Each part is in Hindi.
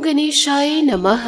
गणेशाय नमः।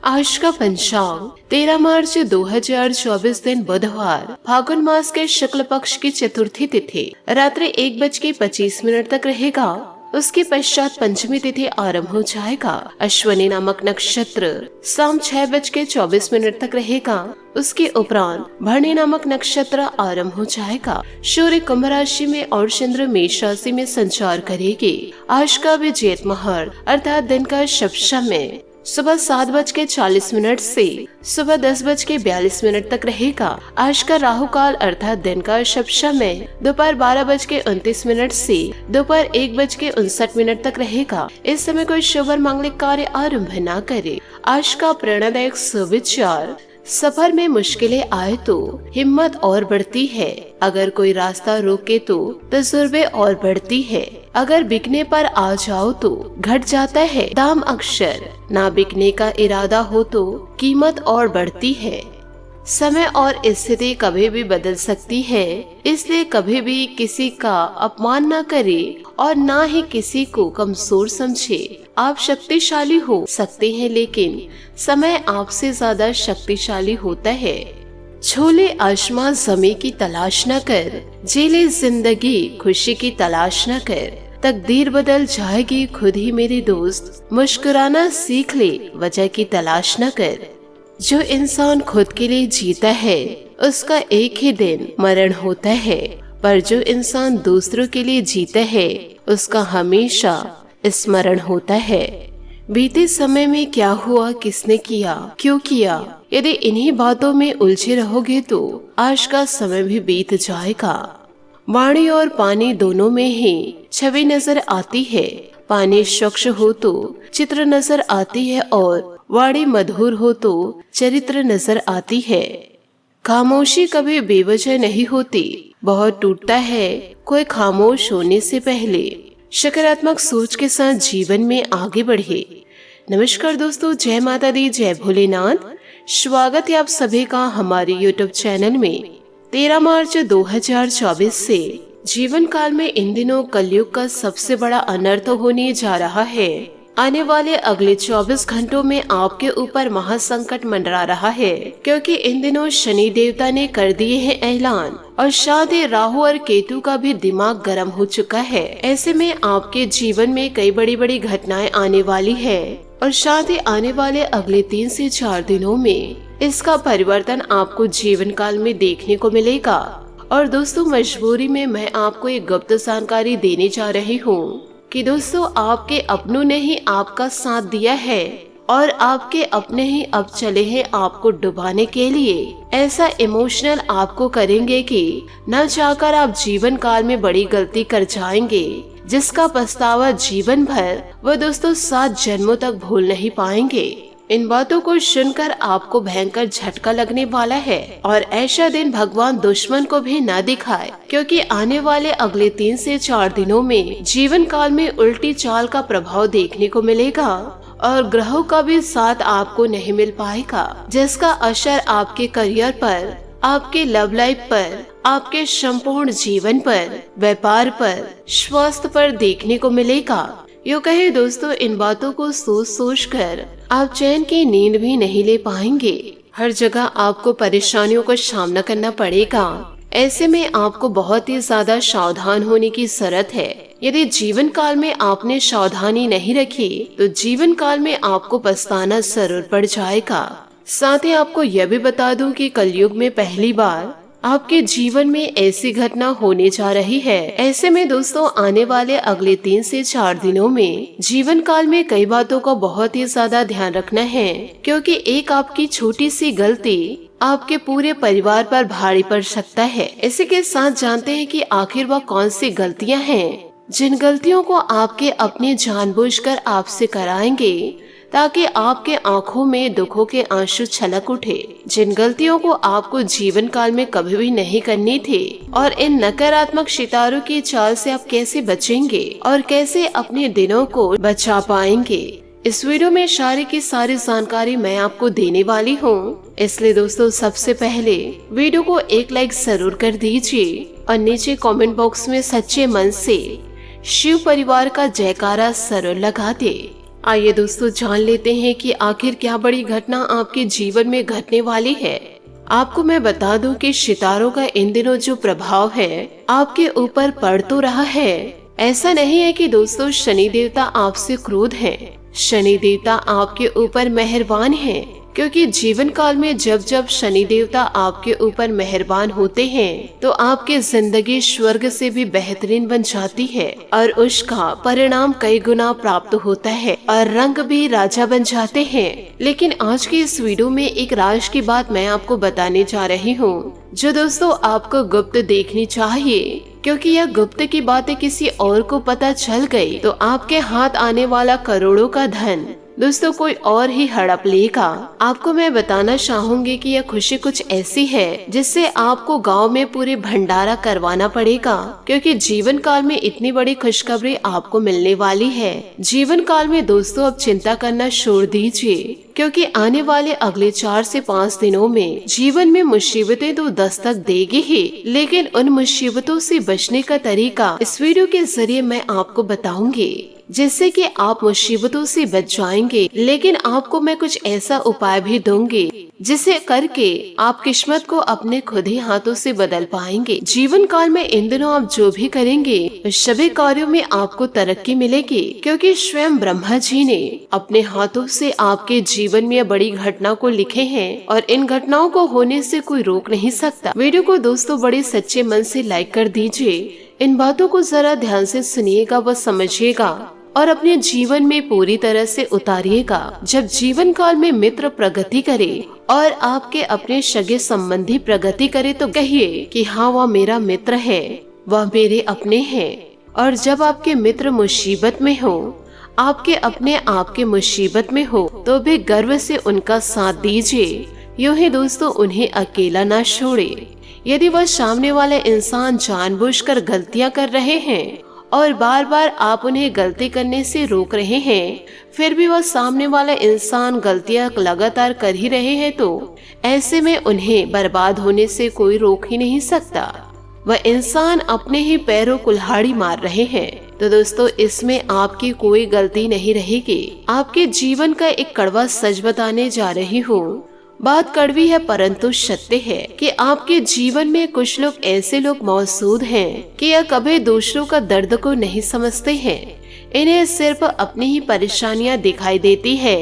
आज का पंचांग 13 मार्च 2024 दिन बुधवार, फागुन मास के शुक्ल पक्ष की चतुर्थी तिथि रात्रि 1:25 तक रहेगा। उसके पश्चात पंचमी तिथि आरंभ हो जाएगा। अश्विनी नामक नक्षत्र शाम 6:24 तक रहेगा। उसके उपरांत भरणी नामक नक्षत्र आरंभ हो जाएगा। सूर्य कुंभ राशि में और चंद्र मेष राशि में संचार करेगी। आज का विजेत मुहूर्त अर्थात दिन का शुभ समय सुबह 7:40 से सुबह 10:42 तक रहेगा। आज का राहु काल अर्थात दिन का शुभ समय दोपहर 12:29 से दोपहर 1:59 तक रहेगा। इस समय कोई शुभ और मांगलिक कार्य आरंभ न करे। आज का प्रेरणादायक सुविचार, सफर में मुश्किलें आए तो हिम्मत और बढ़ती है। अगर कोई रास्ता रोके तो तजुर्बे और बढ़ती है। अगर बिकने पर आ जाओ तो घट जाता है दाम अक्षर। ना बिकने का इरादा हो तो कीमत और बढ़ती है। समय और स्थिति कभी भी बदल सकती है, इसलिए कभी भी किसी का अपमान न करे और ना ही किसी को कमजोर समझे। आप शक्तिशाली हो सकते हैं, लेकिन समय आपसे ज्यादा शक्तिशाली होता है। छोले आसमां ज़मीं की तलाश न कर, जेले जिंदगी खुशी की तलाश न कर। तकदीर बदल जाएगी खुद ही मेरे दोस्त, मुस्कुराना सीख ले, वजह की तलाश न कर। जो इंसान खुद के लिए जीता है उसका एक ही दिन मरण होता है, पर जो इंसान दूसरों के लिए जीता है उसका हमेशा स्मरण होता है। बीते समय में क्या हुआ, किसने किया, क्यों किया, यदि इन्हीं बातों में उलझे रहोगे तो आज का समय भी बीत जाएगा। वाणी और पानी दोनों में ही छवि नजर आती है। पानी स्वच्छ हो तो चित्र नजर आती है और वाणी मधुर हो तो चरित्र नजर आती है। खामोशी कभी बेवजह नहीं होती, बहुत टूटता है कोई खामोश होने से पहले। सकारात्मक सोच के साथ जीवन में आगे बढ़े। नमस्कार दोस्तों, जय माता दी, जय भोलेनाथ। स्वागत है आप सभी का हमारे YouTube चैनल में। 13 मार्च 2024 से जीवन काल में इन दिनों कलयुग का सबसे बड़ा अनर्थ होने जा रहा है। आने वाले अगले 24 घंटों में आपके ऊपर महासंकट मंडरा रहा है, क्योंकि इन दिनों शनि देवता ने कर दिए हैं ऐलान और साथ ही राहु और केतु का भी दिमाग गर्म हो चुका है। ऐसे में आपके जीवन में कई बड़ी बड़ी घटनाएं आने वाली है और साथ ही आने वाले अगले 3 से 4 दिनों में इसका परिवर्तन आपको जीवन काल में देखने को मिलेगा। और दोस्तों, मजबूरी में मैं आपको एक गुप्त जानकारी देने जा रही हूँ कि दोस्तों, आपके अपनों ने ही आपका साथ दिया है और आपके अपने ही अब चले हैं आपको डुबाने के लिए। ऐसा इमोशनल आपको करेंगे कि न चाहकर आप जीवन काल में बड़ी गलती कर जाएंगे, जिसका पछतावा जीवन भर वो दोस्तों 7 जन्मों तक भूल नहीं पाएंगे। इन बातों को सुनकर आपको भयंकर झटका लगने वाला है और ऐसा दिन भगवान दुश्मन को भी न दिखाए, क्योंकि आने वाले अगले 3 से 4 दिनों में जीवन काल में उल्टी चाल का प्रभाव देखने को मिलेगा और ग्रहों का भी साथ आपको नहीं मिल पाएगा, जिसका असर आपके करियर पर, आपके लव लाइफ पर, आपके संपूर्ण जीवन पर, व्यापार पर, स्वास्थ्य पर देखने को मिलेगा। यूँ कहे दोस्तों, इन बातों को सोच सोच कर आप चैन की नींद भी नहीं ले पाएंगे। हर जगह आपको परेशानियों का सामना करना पड़ेगा। ऐसे में आपको बहुत ही ज्यादा सावधान होने की जरूरत है। यदि जीवन काल में आपने सावधानी नहीं रखी तो जीवन काल में आपको पछताना जरूर पड़ जाएगा। साथ ही आपको यह भी बता दूं कि कलयुग में पहली बार आपके जीवन में ऐसी घटना होने जा रही है। ऐसे में दोस्तों, आने वाले अगले 3 से 4 दिनों में जीवन काल में कई बातों का बहुत ही ज्यादा ध्यान रखना है, क्योंकि एक आपकी छोटी सी गलती आपके पूरे परिवार पर भारी पड़ सकता है। इसी के साथ जानते हैं कि आखिर वह कौन सी गलतियां हैं जिन गलतियों को आपके अपने जानबूझकर आपसे कराएंगे, ताकि आपके आंखों में दुखों के आंसू छलक उठे। जिन गलतियों को आपको जीवन काल में कभी भी नहीं करनी थी और इन नकारात्मक सितारों की चाल से आप कैसे बचेंगे और कैसे अपने दिनों को बचा पाएंगे, इस वीडियो में सारी की सारी जानकारी मैं आपको देने वाली हूँ। इसलिए दोस्तों, सबसे पहले वीडियो को एक लाइक जरूर कर दीजिए और नीचे कमेंट बॉक्स में सच्चे मन से शिव परिवार का जयकारा जरूर लगा दे। आइए दोस्तों जान लेते हैं कि आखिर क्या बड़ी घटना आपके जीवन में घटने वाली है। आपको मैं बता दूं कि सितारों का इन दिनों जो प्रभाव है आपके ऊपर पड़ तो रहा है। ऐसा नहीं है कि दोस्तों शनि देवता आपसे क्रोध हैं। शनि देवता आपके ऊपर मेहरबान हैं, क्योंकि जीवन काल में जब जब शनि देवता आपके ऊपर मेहरबान होते हैं तो आपकी जिंदगी स्वर्ग से भी बेहतरीन बन जाती है और उसका परिणाम कई गुना प्राप्त होता है और रंग भी राजा बन जाते हैं। लेकिन आज की इस वीडियो में एक राज की बात मैं आपको बताने जा रही हूँ, जो दोस्तों आपको गुप्त देखनी चाहिए, क्योंकि यह गुप्त की बातें किसी और को पता चल गई तो आपके हाथ आने वाला करोड़ों का धन दोस्तों कोई और ही हड़प लेगा। आपको मैं बताना चाहूंगी कि यह खुशी कुछ ऐसी है जिससे आपको गांव में पूरी भंडारा करवाना पड़ेगा, क्योंकि जीवन काल में इतनी बड़ी खुशखबरी आपको मिलने वाली है। जीवन काल में दोस्तों अब चिंता करना छोड़ दीजिए, क्योंकि आने वाले अगले 4 से 5 दिनों में जीवन में मुसीबतें तो दस्तक देगी ही, लेकिन उन मुसीबतों से बचने का तरीका इस वीडियो के जरिए मैं आपको बताऊंगी, जिससे कि आप मुसीबतों से बच जाएंगे। लेकिन आपको मैं कुछ ऐसा उपाय भी दूंगी जिसे करके आप किस्मत को अपने खुद ही हाथों से बदल पाएंगे। जीवन काल में इन दिनों आप जो भी करेंगे सभी कार्यों में आपको तरक्की मिलेगी, क्योंकि स्वयं ब्रह्मा जी ने अपने हाथों से आपके जीवन में बड़ी घटना को लिखे हैं और इन घटनाओं को होने से कोई रोक नहीं सकता। वीडियो को दोस्तों बड़े सच्चे मन से लाइक कर दीजिए। इन बातों को जरा ध्यान से सुनिएगा व समझिएगा और अपने जीवन में पूरी तरह से उतारिएगा। जब जीवन काल में मित्र प्रगति करे और आपके अपने सगे संबंधी प्रगति करे तो कहिए कि हाँ वह मेरा मित्र है, वह मेरे अपने हैं। और जब आपके मित्र मुसीबत में हो, आपके अपने आपके मुसीबत में हो, तो भी गर्व से उनका साथ दीजिए। यूं ही दोस्तों उन्हें अकेला ना छोड़े। यदि वह सामने वाले इंसान जानबूझकर गलतियां कर रहे हैं और बार बार आप उन्हें गलती करने से रोक रहे हैं, फिर भी वह सामने वाला इंसान गलतियां लगातार कर ही रहे हैं, तो ऐसे में उन्हें बर्बाद होने से कोई रोक ही नहीं सकता। वह इंसान अपने ही पैरों कुल्हाड़ी मार रहे हैं, तो दोस्तों इसमें आपकी कोई गलती नहीं रहेगी। आपके जीवन का एक कड़वा सच बताने जा रही हूँ। बात कड़वी है परंतु सत्य है कि आपके जीवन में कुछ लोग ऐसे लोग मौजूद हैं कि यह कभी दूसरों का दर्द को नहीं समझते हैं। इन्हें सिर्फ अपनी ही परेशानियां दिखाई देती है,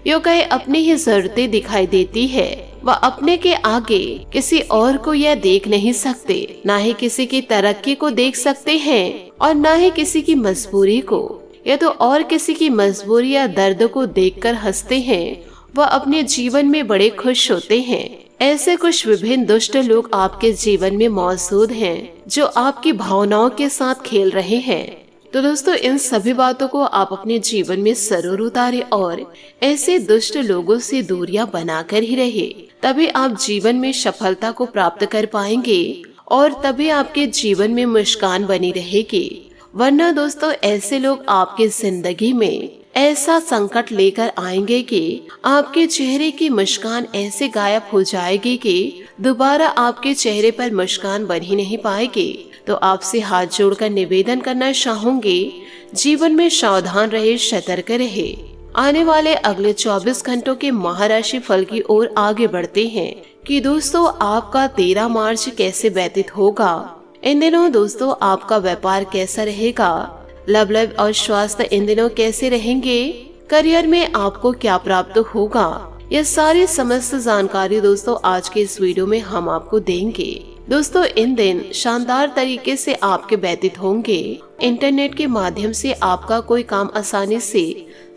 यो कहे अपनी ही जरूरतें दिखाई देती है। वह अपने के आगे किसी और को यह देख नहीं सकते, ना ही किसी की तरक्की को देख सकते हैं और ना ही किसी की मजबूरी को। यह तो और किसी की मजबूरी या दर्द को देखकर हंसते हैं, वह अपने जीवन में बड़े खुश होते हैं। ऐसे कुछ विभिन्न दुष्ट लोग आपके जीवन में मौजूद हैं, जो आपकी भावनाओं के साथ खेल रहे हैं। तो दोस्तों इन सभी बातों को आप अपने जीवन में जरूर उतारे और ऐसे दुष्ट लोगों से दूरियां बनाकर ही रहे, तभी आप जीवन में सफलता को प्राप्त कर पाएंगे और तभी आपके जीवन में मुस्कान बनी रहेगी। वरना दोस्तों ऐसे लोग आपकी जिंदगी में ऐसा संकट लेकर आएंगे कि आपके चेहरे की मुस्कान ऐसे गायब हो जाएगी कि दोबारा आपके चेहरे पर मुस्कान बन ही नहीं पाएगी। तो आपसे हाथ जोड़कर निवेदन करना चाहूंगी, जीवन में सावधान रहे, सतर्क रहे। आने वाले अगले 24 घंटों के महाराशि फल की ओर आगे बढ़ते हैं कि दोस्तों आपका 13 मार्च कैसे व्यतीत होगा। इन दिनों दोस्तों आपका व्यापार कैसा रहेगा, लव लाइफ और स्वास्थ्य इन दिनों कैसे रहेंगे, करियर में आपको क्या प्राप्त होगा, यह सारी समस्त जानकारी दोस्तों आज के इस वीडियो में हम आपको देंगे। दोस्तों इन दिन शानदार तरीके से आपके व्यतीत होंगे। इंटरनेट के माध्यम से आपका कोई काम आसानी से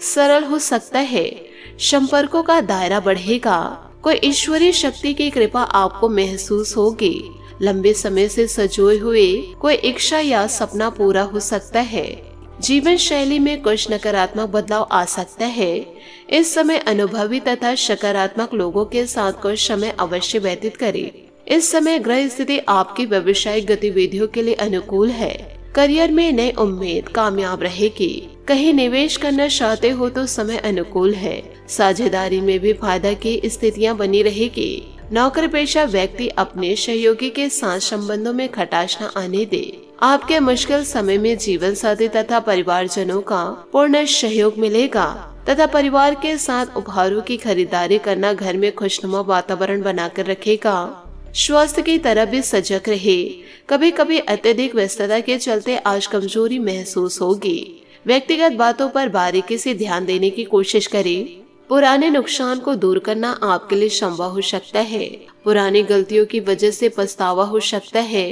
सरल हो सकता है। संपर्कों का दायरा बढ़ेगा। कोई ईश्वरीय शक्ति की कृपा आपको महसूस होगी। लंबे समय से सजोए हुए कोई इच्छा या सपना पूरा हो सकता है। जीवन शैली में कुछ नकारात्मक बदलाव आ सकता है। इस समय अनुभवी तथा सकारात्मक लोगों के साथ कुछ समय अवश्य व्यतीत करें। इस समय ग्रह स्थिति आपकी व्यवसायिक गतिविधियों के लिए अनुकूल है। करियर में नई उम्मीद कामयाब रहेगी। कहीं निवेश करना चाहते हो तो समय अनुकूल है। साझेदारी में भी फायदा की स्थितियां बनी रहेगी। नौकरी पेशा व्यक्ति अपने सहयोगी के साथ संबंधों में खटास न आने दे। आपके मुश्किल समय में जीवन साथी तथा परिवारजनों का पूर्ण सहयोग मिलेगा। तथा परिवार के साथ उपहारों की खरीदारी करना घर में खुशनुमा वातावरण बनाकर रखेगा। स्वास्थ्य की तरह भी सजग रहे। कभी कभी अत्यधिक व्यस्तता के चलते आज कमजोरी महसूस होगी। व्यक्तिगत बातों पर बारीकी से ध्यान देने की कोशिश करें। पुराने नुकसान को दूर करना आपके लिए संभव हो सकता है। पुरानी गलतियों की वजह से पछतावा हो सकता है।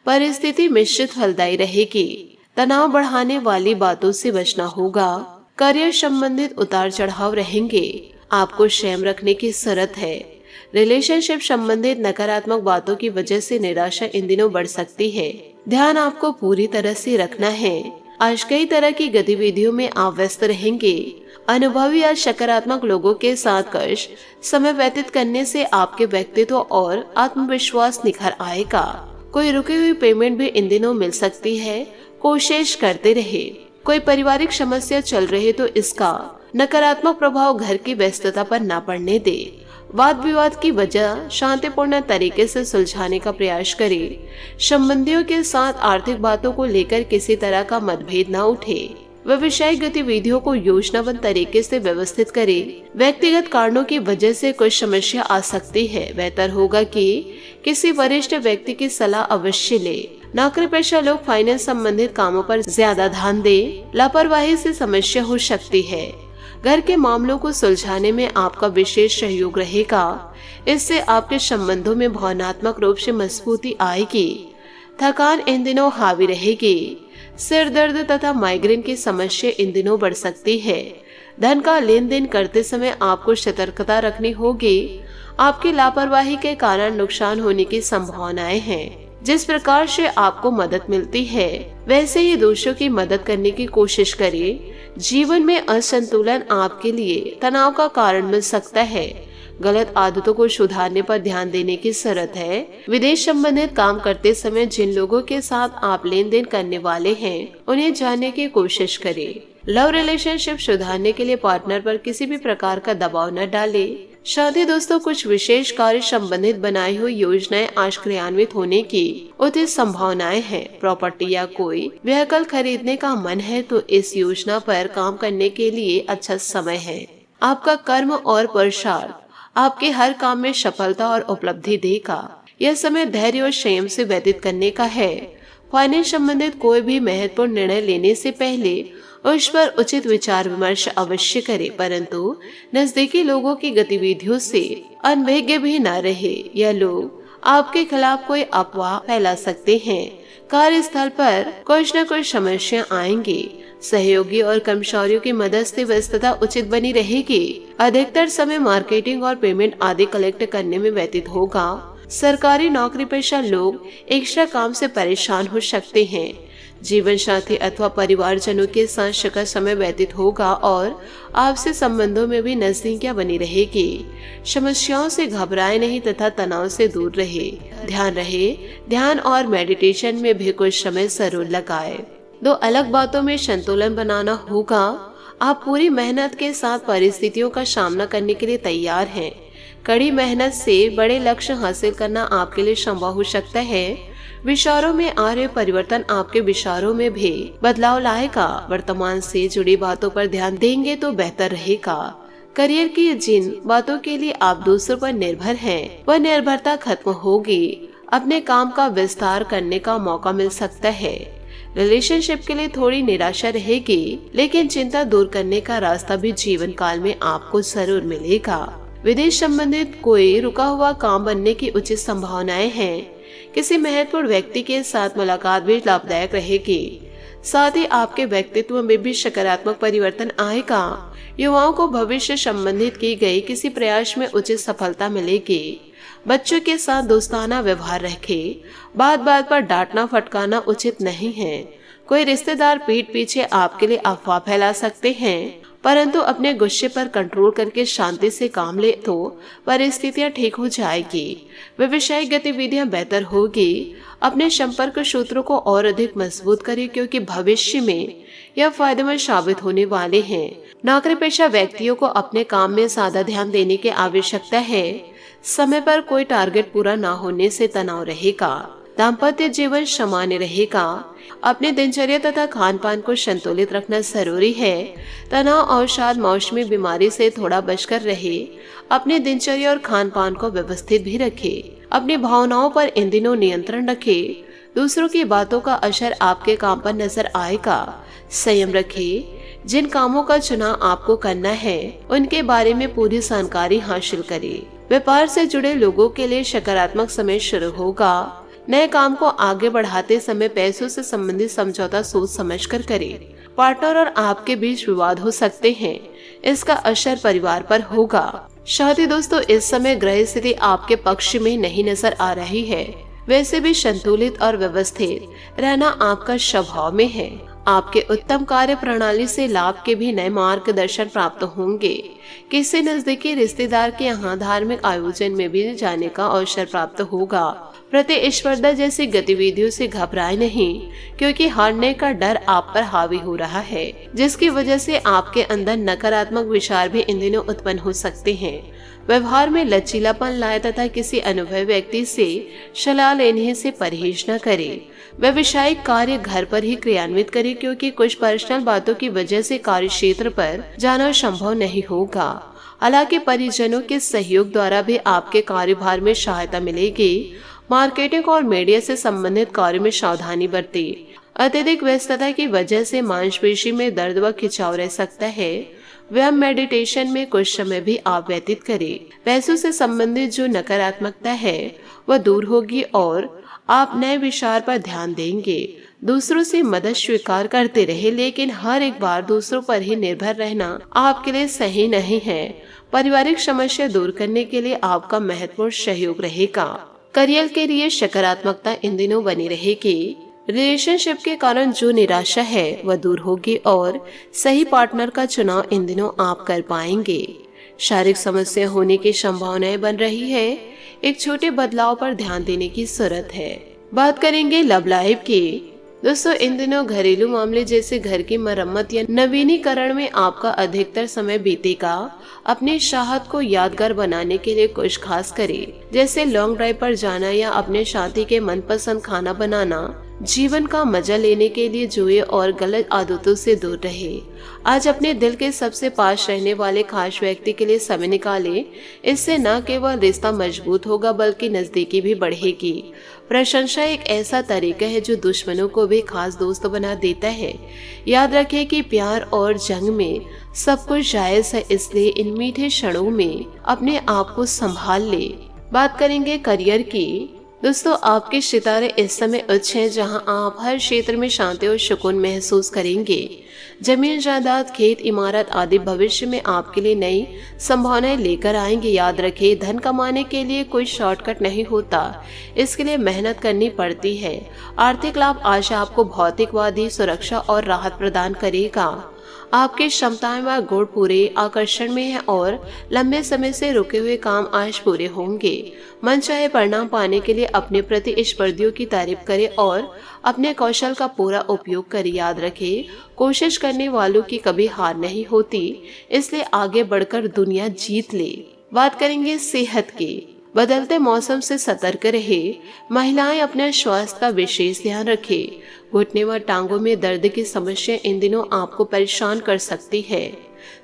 परिस्थिति मिश्रित फलदायी रहेगी। तनाव बढ़ाने वाली बातों से बचना होगा। करियर संबंधित उतार चढ़ाव रहेंगे। आपको संयम रखने की जरूरत है। रिलेशनशिप संबंधित नकारात्मक बातों की वजह से निराशा इन दिनों बढ़ सकती है। ध्यान आपको पूरी तरह से रखना है। आज कई तरह की गतिविधियों में आप व्यस्त रहेंगे। अनुभवी या सकारात्मक लोगों के साथ कश समय व्यतीत करने से आपके व्यक्तित्व और आत्मविश्वास निखर आएगा। कोई रुकी हुई पेमेंट भी इन दिनों मिल सकती है। कोशिश करते रहे। कोई पारिवारिक समस्या चल रही तो इसका नकारात्मक प्रभाव घर की व्यस्तता पर न पड़ने दे। वाद विवाद की वजह शांतिपूर्ण तरीके से सुलझाने का प्रयास करें। संबंधियों के साथ आर्थिक बातों को लेकर किसी तरह का मतभेद न उठे। व्यवसायिक गतिविधियों को योजनाबद्ध तरीके से व्यवस्थित करें। व्यक्तिगत कारणों की वजह से कुछ समस्या आ सकती है। बेहतर होगा कि किसी वरिष्ठ व्यक्ति की सलाह अवश्य ले। नौकरी पेशा लोग फाइनेंस संबंधित कामों पर ज्यादा ध्यान दें। लापरवाही से समस्या हो सकती है। घर के मामलों को सुलझाने में आपका विशेष सहयोग रहेगा। इससे आपके संबंधों में भावनात्मक रूप से मजबूती आएगी। थकान इन दिनों हावी रहेगी। सिर दर्द तथा माइग्रेन की समस्या इन दिनों बढ़ सकती है। धन का लेन देन करते समय आपको सतर्कता रखनी होगी। आपकी लापरवाही के कारण नुकसान होने की संभावनाएं हैं। जिस प्रकार से आपको मदद मिलती है वैसे ही दूसरों की मदद करने की कोशिश करें। जीवन में असंतुलन आपके लिए तनाव का कारण बन सकता है। गलत आदतों को सुधारने पर ध्यान देने की जरूरत है। विदेश संबंधित काम करते समय जिन लोगों के साथ आप लेन देन करने वाले हैं उन्हें जानने की कोशिश करें। लव रिलेशनशिप सुधारने के लिए पार्टनर पर किसी भी प्रकार का दबाव न डालें। साथ ही दोस्तों कुछ विशेष कार्य संबंधित बनाई हुई योजनाएं आज क्रियान्वित होने की उचित संभावनाएं हैं। प्रॉपर्टी या कोई व्हीकल खरीदने का मन है तो इस योजना पर काम करने के लिए अच्छा समय है। आपका कर्म और पुरुषार्थ आपके हर काम में सफलता और उपलब्धि देगा। यह समय धैर्य और संयम से व्यतीत करने का है। फाइनेंस संबंधित कोई भी महत्वपूर्ण निर्णय लेने से पहले उस पर उचित विचार विमर्श अवश्य करें, परंतु नजदीकी लोगों की गतिविधियों से अनभिज्ञ भी न रहे। यह लोग आपके खिलाफ कोई अफवाह फैला सकते हैं। कार्यस्थल पर कुछ न कुछ समस्या आएंगी। सहयोगी और कर्मचारियों की मदद से व्यस्तता उचित बनी रहेगी। अधिकतर समय मार्केटिंग और पेमेंट आदि कलेक्ट करने में व्यतीत होगा। सरकारी नौकरी पेशा लोग एक्स्ट्रा काम से परेशान हो सकते हैं। जीवन साथी अथवा परिवारजनों के साथ शिखर समय व्यतीत होगा और आपसे संबंधों में भी नजदीकियां बनी रहेगी। समस्याओं से घबराए नहीं तथा तनाव से दूर रहे। ध्यान और मेडिटेशन में भी कुछ समय जरूर लगाए। दो अलग बातों में संतुलन बनाना होगा। आप पूरी मेहनत के साथ परिस्थितियों का सामना करने के लिए तैयार हैं। कड़ी मेहनत से बड़े लक्ष्य हासिल करना आपके लिए संभव हो सकता है। विचारों में आ रहे परिवर्तन आपके विचारों में भी बदलाव लाएगा। वर्तमान से जुड़ी बातों पर ध्यान देंगे तो बेहतर रहेगा। करियर की जिन बातों के लिए आप दूसरों पर निर्भर हैं, वह निर्भरता खत्म होगी। अपने काम का विस्तार करने का मौका मिल सकता है। रिलेशनशिप के लिए थोड़ी निराशा रहेगी, लेकिन चिंता दूर करने का रास्ता भी जीवन काल में आपको जरूर मिलेगा। विदेश संबंधित कोई रुका हुआ काम बनने की उचित संभावनाएं हैं। किसी महत्वपूर्ण व्यक्ति के साथ मुलाकात भी लाभदायक रहेगी। साथ ही आपके व्यक्तित्व में भी सकारात्मक परिवर्तन आएगा। युवाओं को भविष्य संबंधित की गई किसी प्रयास में उचित सफलता मिलेगी। बच्चों के साथ दोस्ताना व्यवहार रखें। बात बात पर डांटना फटकाना उचित नहीं है। कोई रिश्तेदार पीठ पीछे आपके लिए अफवाह फैला सकते हैं, परंतु अपने गुस्से पर कंट्रोल करके शांति से काम ले तो परिस्थितियां ठीक हो जाएगी। व्यवसायिक गतिविधियां बेहतर होगी। अपने संपर्क सूत्रों को और अधिक मजबूत करें, क्योंकि भविष्य में यह फायदेमंद साबित होने वाले हैं। नौकरी पेशा व्यक्तियों को अपने काम में ज्यादा ध्यान देने की आवश्यकता है। समय पर कोई टारगेट पूरा न होने से तनाव रहेगा। दाम्पत्य जीवन सामान्य रहेगा। अपने दिनचर्या तथा खान पान को संतुलित रखना जरूरी है। तनाव और शायद मौसमी बीमारी से थोड़ा बचकर रहे। अपने दिनचर्या और खान पान को व्यवस्थित भी रखे। अपनी भावनाओं पर इन दिनों नियंत्रण रखे। दूसरों की बातों का असर आपके काम पर नजर आएगा। संयम रखे। जिन कामों का चुनाव आपको करना है उनके बारे में पूरी जानकारी हासिल करें। व्यापार से जुड़े लोगों के लिए सकारात्मक समय शुरू होगा। नए काम को आगे बढ़ाते समय पैसों से संबंधित समझौता सोच समझकर करें। पार्टनर और आपके बीच विवाद हो सकते हैं, इसका असर परिवार पर होगा। शादी दोस्तों, इस समय ग्रह स्थिति आपके पक्ष में नहीं नजर आ रही है। वैसे भी संतुलित और व्यवस्थित रहना आपका स्वभाव में है। आपके उत्तम कार्य प्रणाली से लाभ के भी नए मार्गदर्शन प्राप्त होंगे। किसी नजदीकी रिश्तेदार के यहाँ धार्मिक आयोजन में भी जाने का अवसर प्राप्त होगा। प्रतिस्पर्धा जैसी गतिविधियों से घबराए नहीं, क्योंकि हारने का डर आप पर हावी हो रहा है, जिसकी वजह से आपके अंदर नकारात्मक विचार भी इन दिनों उत्पन्न हो सकते हैं। व्यवहार में लचीलापन लाए तथा किसी अनुभवी व्यक्ति से सलाह लेने से परहेज न करें। व्यवसायिक कार्य घर पर ही क्रियान्वित करें, क्योंकि कुछ पर्सनल बातों की वजह से कार्य क्षेत्र पर जाना संभव नहीं होगा। हालांकि परिजनों के सहयोग द्वारा भी आपके कार्यभार में सहायता मिलेगी। मार्केटिंग और मीडिया से संबंधित कार्य में सावधानी बरतें। अत्यधिक व्यस्तता की वजह से मांसपेशी में दर्द व खिंचाव रह सकता है। व्यायाम मेडिटेशन में कुछ समय भी आप व्यतीत करें। पैसों से संबंधित जो नकारात्मकता है वह दूर होगी और आप नए विचार पर ध्यान देंगे। दूसरों से मदद स्वीकार करते रहे, लेकिन हर एक बार दूसरों पर ही निर्भर रहना आपके लिए सही नहीं है। पारिवारिक समस्या दूर करने के लिए आपका महत्वपूर्ण सहयोग रहेगा। करियर के लिए सकारात्मकता इन दिनों बनी रहेगी। रिलेशनशिप के कारण जो निराशा है वह दूर होगी और सही पार्टनर का चुनाव इन दिनों आप कर पाएंगे। शारीरिक समस्या होने की संभावनाएं बन रही है। एक छोटे बदलाव पर ध्यान देने की जरूरत है। बात करेंगे लव लाइफ की। दोस्तों, इन दिनों घरेलू मामले जैसे घर की मरम्मत या नवीनीकरण में आपका अधिकतर समय बीतेगा। अपनी चाहत को यादगार बनाने के लिए कुछ खास करें, जैसे लॉन्ग ड्राइव पर जाना या अपने साथी के मनपसंद खाना बनाना। जीवन का मजा लेने के लिए जुए और गलत आदतों से दूर रहे। आज अपने दिल के सबसे पास रहने वाले खास व्यक्ति के लिए समय निकालें। इससे न केवल रिश्ता मजबूत होगा बल्कि नजदीकी भी बढ़ेगी। प्रशंसा एक ऐसा तरीका है जो दुश्मनों को भी खास दोस्त बना देता है। याद रखें कि प्यार और जंग में सब कुछ जायज है, इसलिए इन मीठे क्षणों में अपने आप को संभाल ले। बात करेंगे करियर की। दोस्तों, आपके सितारे इस समय उच्च हैं, जहां आप हर क्षेत्र में शांति और सुकून महसूस करेंगे। जमीन जायदाद, खेत, इमारत आदि भविष्य में आपके लिए नई संभावनाएं लेकर आएंगे। याद रखें, धन कमाने के लिए कोई शॉर्टकट नहीं होता, इसके लिए मेहनत करनी पड़ती है। आर्थिक लाभ आज आपको भौतिकवादी सुरक्षा और राहत प्रदान करेगा। आपकी क्षमताएं व गुण पूरे आकर्षण में है और लंबे समय से रुके हुए काम आज पूरे होंगे। मनचाहे परिणाम पाने के लिए अपने प्रतिस्पर्धियों की तारीफ करें और अपने कौशल का पूरा उपयोग करें। याद रखें, कोशिश करने वालों की कभी हार नहीं होती, इसलिए आगे बढ़कर दुनिया जीत ले। बात करेंगे सेहत की। बदलते मौसम से सतर्क रहे। महिलाएं अपने स्वास्थ्य का विशेष ध्यान रखें। घुटने व टांगों में दर्द की समस्या इन दिनों आपको परेशान कर सकती है।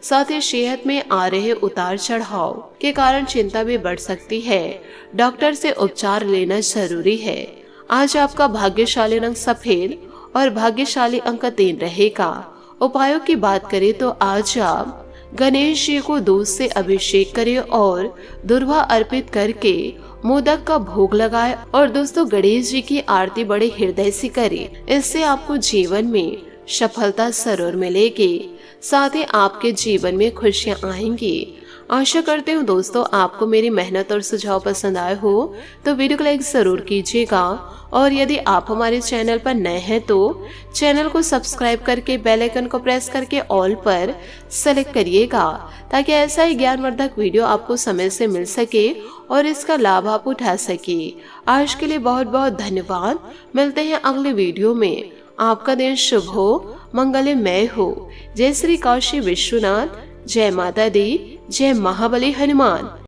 साथ ही सेहत में आ रहे उतार चढ़ाव के कारण चिंता भी बढ़ सकती है। डॉक्टर से उपचार लेना जरूरी है। आज आपका भाग्यशाली रंग सफेद और भाग्यशाली अंक 3 रहेगा। उपायों की बात करें तो आज आप गणेश जी को दूध से अभिषेक करें और दुर्वा अर्पित करके मोदक का भोग लगाए। और दोस्तों, गणेश जी की आरती बड़े हृदय से करें। इससे आपको जीवन में सफलता जरूर मिलेगी। साथ ही आपके जीवन में खुशियां आएंगी। आशा करते हूँ दोस्तों आपको मेरी मेहनत और सुझाव पसंद आए हो तो वीडियो को लाइक जरूर कीजिएगा। और यदि आप हमारे चैनल पर नए हैं तो चैनल को सब्सक्राइब करके बेल आइकन को प्रेस करके ऑल पर सेलेक्ट करिएगा, ताकि ऐसा ही ज्ञानवर्धक वीडियो आपको समय से मिल सके और इसका लाभ आप उठा सके। आज के लिए बहुत बहुत धन्यवाद। मिलते हैं अगले वीडियो में। आपका दिन शुभ हो, मंगलमय हो। जय श्री काशी विश्वनाथ। जय माता दी। जय महाबली हनुमान।